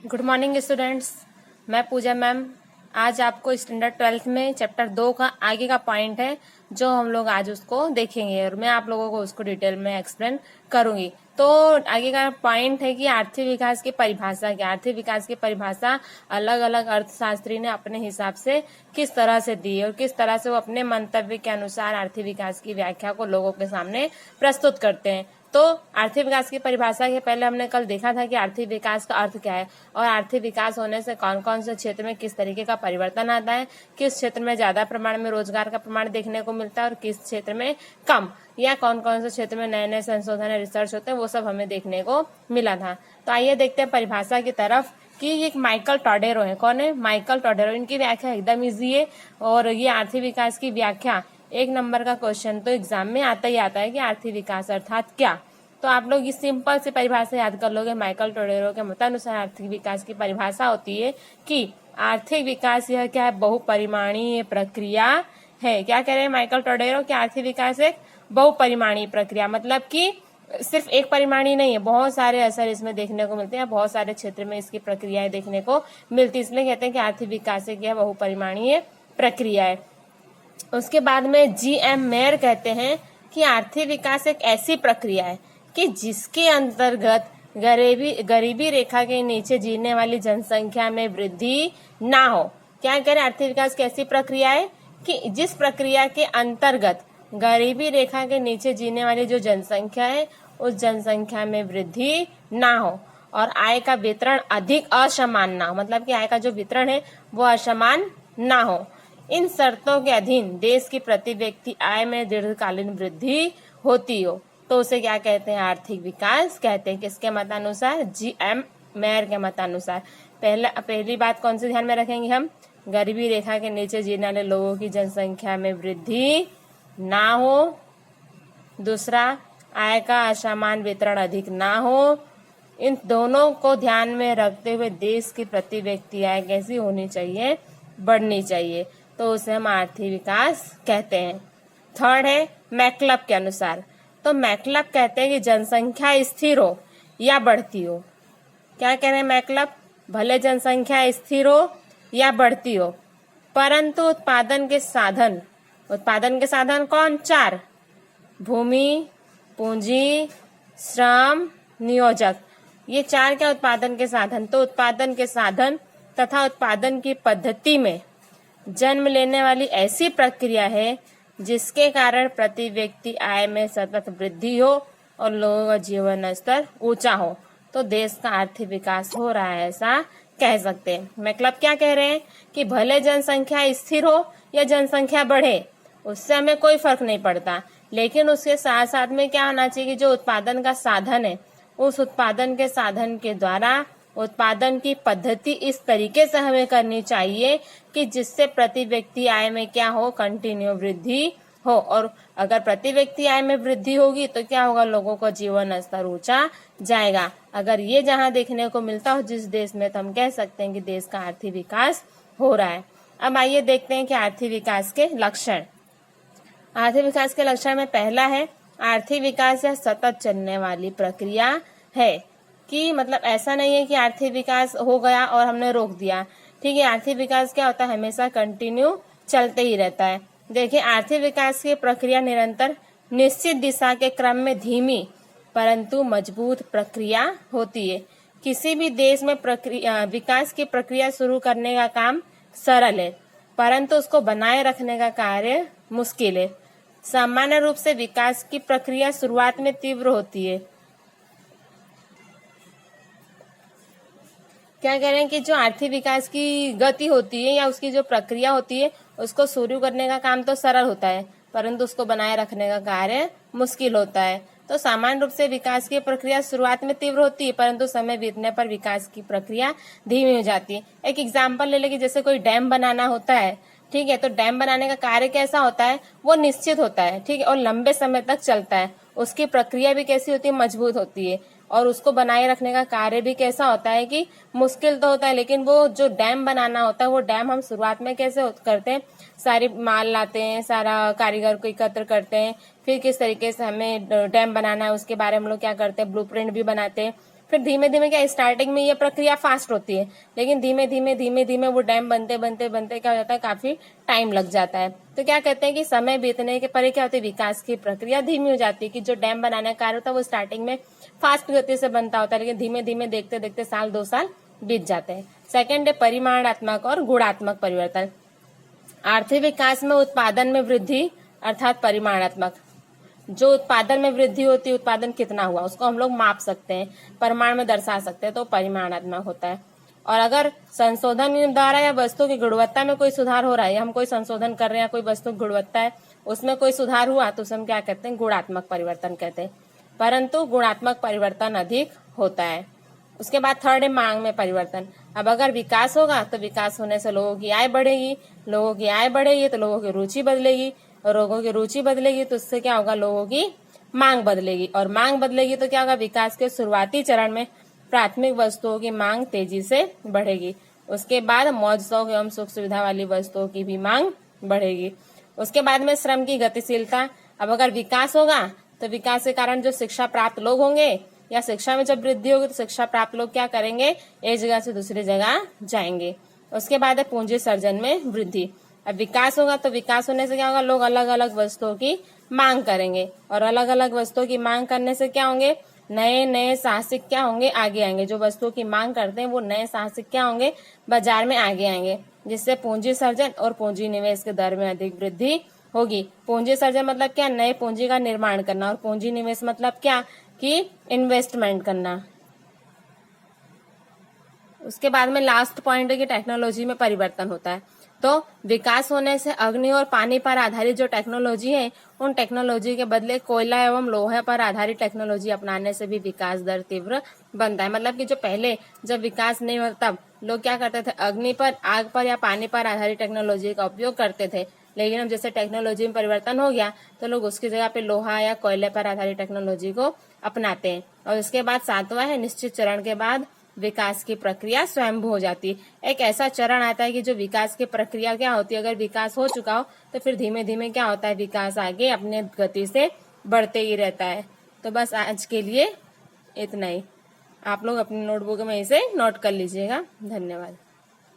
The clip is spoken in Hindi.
Good morning students. मैं पूजा मैम आज आपको स्टैंडर्ड 12th में चैप्टर 2 का आगे का पॉइंट है जो हम लोग आज उसको देखेंगे और मैं आप लोगों को उसको डिटेल में एक्सप्लेन करूंगी। तो आगे का पॉइंट है कि आर्थिक विकास की परिभाषा क्या। आर्थिक विकास की परिभाषा अलग अलग अर्थशास्त्री ने अपने हिसाब से किस तरह से दी और किस तरह से वो अपने मंतव्य के अनुसार आर्थिक विकास की व्याख्या को लोगों के सामने प्रस्तुत करते हैं। तो आर्थिक विकास की परिभाषा के पहले हमने कल देखा था कि आर्थिक विकास का अर्थ क्या है और आर्थिक विकास होने से कौन कौन से क्षेत्र में किस तरीके का परिवर्तन आता है, किस क्षेत्र में ज्यादा प्रमाण में रोजगार का प्रमाण देखने को मिलता है और किस क्षेत्र में कम, या कौन कौन से क्षेत्र में नए नए संशोधन रिसर्च होते हैं, वो सब हमें देखने को मिला था। तो आइए देखते हैं परिभाषा की तरफ कि एक माइकल टॉडेरो है। कौन है? माइकल टॉडेरो। इनकी व्याख्या एकदम ईजी है और ये आर्थिक विकास की व्याख्या 1 नंबर का क्वेश्चन तो एग्जाम में आता ही आता है कि आर्थिक विकास अर्थात क्या। तो आप लोग इस सिंपल से परिभाषा याद कर लोगे। माइकल टॉडेरो के मतानुसार आर्थिक विकास की परिभाषा होती है कि आर्थिक विकास यह क्या है, बहुपरिमाणीय प्रक्रिया है। क्या कह रहे हैं माइकल टॉडेरो कि आर्थिक विकास एक बहुपरिमाणीय प्रक्रिया, मतलब कि सिर्फ एक परिमाणी नहीं है, बहुत सारे असर इसमें देखने को मिलते हैं, बहुत सारे क्षेत्र में इसकी प्रक्रियाएं देखने को मिलती है। इसलिए कहते हैं कि आर्थिक विकास एक यह बहुपरिमाणीय प्रक्रिया है। उसके बाद में जी.एम. मेयर कहते हैं कि आर्थिक विकास एक ऐसी प्रक्रिया है कि जिसके अंतर्गत गरीबी रेखा के नीचे जीने वाली जनसंख्या में वृद्धि ना हो। क्या करें? आर्थिक विकास कैसी प्रक्रिया है कि जिस प्रक्रिया के अंतर्गत गरीबी रेखा के नीचे जीने वाली जो जनसंख्या है उस जनसंख्या में वृद्धि ना हो और आय का वितरण अधिक असमान ना हो, मतलब कि आय का जो वितरण है वो असमान ना हो। इन शर्तों के अधीन देश की प्रति व्यक्ति आय में दीर्घकालीन वृद्धि होती हो तो उसे क्या कहते हैं? आर्थिक विकास कहते हैं। किसके मतानुसार? जी.एम. मेयर के मतानुसार। पहली बात कौन सी ध्यान में रखेंगे हम? गरीबी रेखा के नीचे जीने वाले लोगों की जनसंख्या में वृद्धि ना हो। दूसरा, आय का असमान वितरण अधिक ना हो। इन दोनों को ध्यान में रखते हुए देश की प्रति व्यक्ति आय कैसी होनी चाहिए? बढ़नी चाहिए। तो उसे हम आर्थिक विकास कहते हैं। थर्ड है मैक्लब के अनुसार। तो मैक्लब कहते हैं कि जनसंख्या स्थिर हो या बढ़ती हो। क्या कह रहे हैं मैक्लब? भले जनसंख्या स्थिर हो या बढ़ती हो परंतु उत्पादन के साधन कौन? 4: भूमि, पूंजी, श्रम, नियोजक। ये 4 क्या उत्पादन के साधन? तो उत्पादन के साधन तथा उत्पादन की पद्धति में जन्म लेने वाली ऐसी प्रक्रिया है जिसके कारण प्रति व्यक्ति आय में सतत वृद्धि हो और लोगों का जीवन स्तर ऊंचा हो तो देश का आर्थिक विकास हो रहा है, ऐसा कह सकते हैं। मतलब क्या कह रहे हैं कि भले जनसंख्या स्थिर हो या जनसंख्या बढ़े उससे हमें कोई फर्क नहीं पड़ता, लेकिन उसके साथ साथ में क्या होना चाहिए कि जो उत्पादन का साधन है उस उत्पादन के साधन के द्वारा उत्पादन की पद्धति इस तरीके से हमें करनी चाहिए कि जिससे प्रति व्यक्ति आय में क्या हो? कंटिन्यू वृद्धि हो। और अगर प्रति व्यक्ति आय में वृद्धि होगी तो क्या होगा? लोगों का जीवन स्तर ऊंचा जाएगा। अगर ये जहां देखने को मिलता हो जिस देश में, तो हम कह सकते हैं कि देश का आर्थिक विकास हो रहा है। अब आइए देखते हैं कि आर्थिक विकास के लक्षण। आर्थिक विकास के लक्षण में पहला है आर्थिक विकास यह सतत चलने वाली प्रक्रिया है। कि मतलब ऐसा नहीं है कि आर्थिक विकास हो गया और हमने रोक दिया। ठीक है, आर्थिक विकास क्या होता है? हमेशा कंटिन्यू चलते ही रहता है। देखिए, आर्थिक विकास की प्रक्रिया निरंतर निश्चित दिशा के क्रम में धीमी परंतु मजबूत प्रक्रिया होती है। किसी भी देश में विकास की प्रक्रिया शुरू करने का काम सरल है परंतु उसको बनाए रखने का कार्य मुश्किल है। सामान्य रूप से विकास की प्रक्रिया शुरुआत में तीव्र होती है। क्या कह रहे हैं कि जो आर्थिक विकास की गति होती है या उसकी जो प्रक्रिया होती है उसको शुरू करने का काम तो सरल होता है परंतु उसको बनाए रखने का कार्य मुश्किल होता है। तो सामान्य रूप से विकास की प्रक्रिया शुरुआत में तीव्र होती है परंतु समय बीतने पर विकास की प्रक्रिया धीमी हो जाती है। एक एग्जाम्पल ले लेंगे, जैसे कोई डैम बनाना होता है। ठीक है, तो डैम बनाने का कार्य कैसा होता है? वो निश्चित होता है। ठीक है, और लंबे समय तक चलता है। उसकी प्रक्रिया भी कैसी होती है? मजबूत होती है। और उसको बनाए रखने का कार्य भी कैसा होता है कि मुश्किल तो होता है, लेकिन वो जो डैम बनाना होता है वो डैम हम शुरुआत में कैसे करते हैं? सारी माल लाते हैं, सारा कारीगर को एकत्र करते हैं, फिर किस तरीके से हमें डैम बनाना है उसके बारे में हम लोग क्या करते हैं? ब्लूप्रिंट भी बनाते हैं, फिर धीमे धीमे क्या, स्टार्टिंग में ये प्रक्रिया फास्ट होती है, लेकिन धीमे धीमे धीमे धीमे वो डैम बनते बनते बनते क्या हो जाता है, काफी टाइम लग जाता है। तो क्या कहते हैं कि समय बीतने के पर क्या होती है, विकास की प्रक्रिया धीमी हो जाती है। कि जो डैम बनाने का कार्य होता है वो स्टार्टिंग में फास्ट गति से बनता होता है, लेकिन धीमे धीमे देखते देखते साल 2 साल बीत जाते हैं। सेकंड है परिमाणात्मक और गुणात्मक परिवर्तन। आर्थिक विकास में उत्पादन में वृद्धि अर्थात परिमाणात्मक, जो उत्पादन में वृद्धि होती है, उत्पादन कितना हुआ उसको हम लोग माप सकते हैं, परिमाण में दर्शा सकते हैं, तो परिमाणात्मक होता है। और अगर संशोधन द्वारा या वस्तु की गुणवत्ता में कोई सुधार हो रहा है, हम कोई संशोधन कर रहे हैं, कोई वस्तु की गुणवत्ता है उसमें कोई सुधार हुआ, तो उसे हम क्या कहते हैं, गुणात्मक परिवर्तन कहते हैं। परंतु गुणात्मक परिवर्तन अधिक होता है। उसके बाद थर्ड है मांग में परिवर्तन। अब अगर विकास होगा तो विकास होने से लोगों की आय बढ़ेगी, लोगों की आय बढ़ेगी तो लोगों की रुचि बदलेगी, और लोगों की रुचि बदलेगी तो उससे क्या होगा, लोगों की मांग बदलेगी, और मांग बदलेगी तो क्या होगा, विकास के शुरुआती चरण में प्राथमिक वस्तुओं की मांग तेजी से बढ़ेगी। उसके बाद मौज शौक एवं सुख सुविधा वाली वस्तुओं की भी मांग बढ़ेगी। उसके बाद में श्रम की गतिशीलता। अब अगर विकास होगा तो विकास के कारण जो शिक्षा प्राप्त लोग होंगे या शिक्षा में जब वृद्धि होगी तो शिक्षा प्राप्त लोग क्या करेंगे, एक जगह से दूसरी जगह जाएंगे। उसके बाद है पूंजी सर्जन में वृद्धि। अब विकास होगा तो विकास होने से क्या होगा, लोग अलग अलग वस्तुओं की मांग करेंगे, और अलग अलग वस्तुओं की मांग करने से क्या होंगे, नए नए साहसिक क्या होंगे, आगे आएंगे। जो वस्तुओं की मांग करते हैं वो नए साहसिक क्या होंगे, बाजार में आगे आएंगे, जिससे पूंजी सर्जन और पूंजी निवेश के दर में अधिक वृद्धि होगी। पूंजी सर्जन मतलब क्या, नए पूंजी का निर्माण करना, और पूंजी निवेश मतलब क्या कि इन्वेस्टमेंट करना। उसके बाद में लास्ट पॉइंट है कि टेक्नोलॉजी में परिवर्तन होता है। तो विकास होने से अग्नि और पानी पर आधारित जो टेक्नोलॉजी है, उन टेक्नोलॉजी के बदले कोयला एवं लोहे पर आधारित टेक्नोलॉजी अपनाने से भी विकास दर तीव्र बनता है। मतलब कि जो पहले जब विकास नहीं होता तब लोग क्या करते थे, अग्नि पर, आग पर या पानी पर आधारित टेक्नोलॉजी का उपयोग करते थे, लेकिन अब जैसे टेक्नोलॉजी में परिवर्तन हो गया तो लोग उसकी जगह पे लोहा या कोयले पर आधारित टेक्नोलॉजी को अपनाते हैं। और उसके बाद सातवां है निश्चित चरण के बाद विकास की प्रक्रिया स्वयंभू हो जाती है। एक ऐसा चरण आता है कि जो विकास की प्रक्रिया क्या होती है, अगर विकास हो चुका हो तो फिर धीमे धीमे क्या होता है, विकास आगे अपने गति से बढ़ते ही रहता है। तो बस आज के लिए इतना ही, आप लोग अपनी नोटबुक में इसे नोट कर लीजिएगा। धन्यवाद।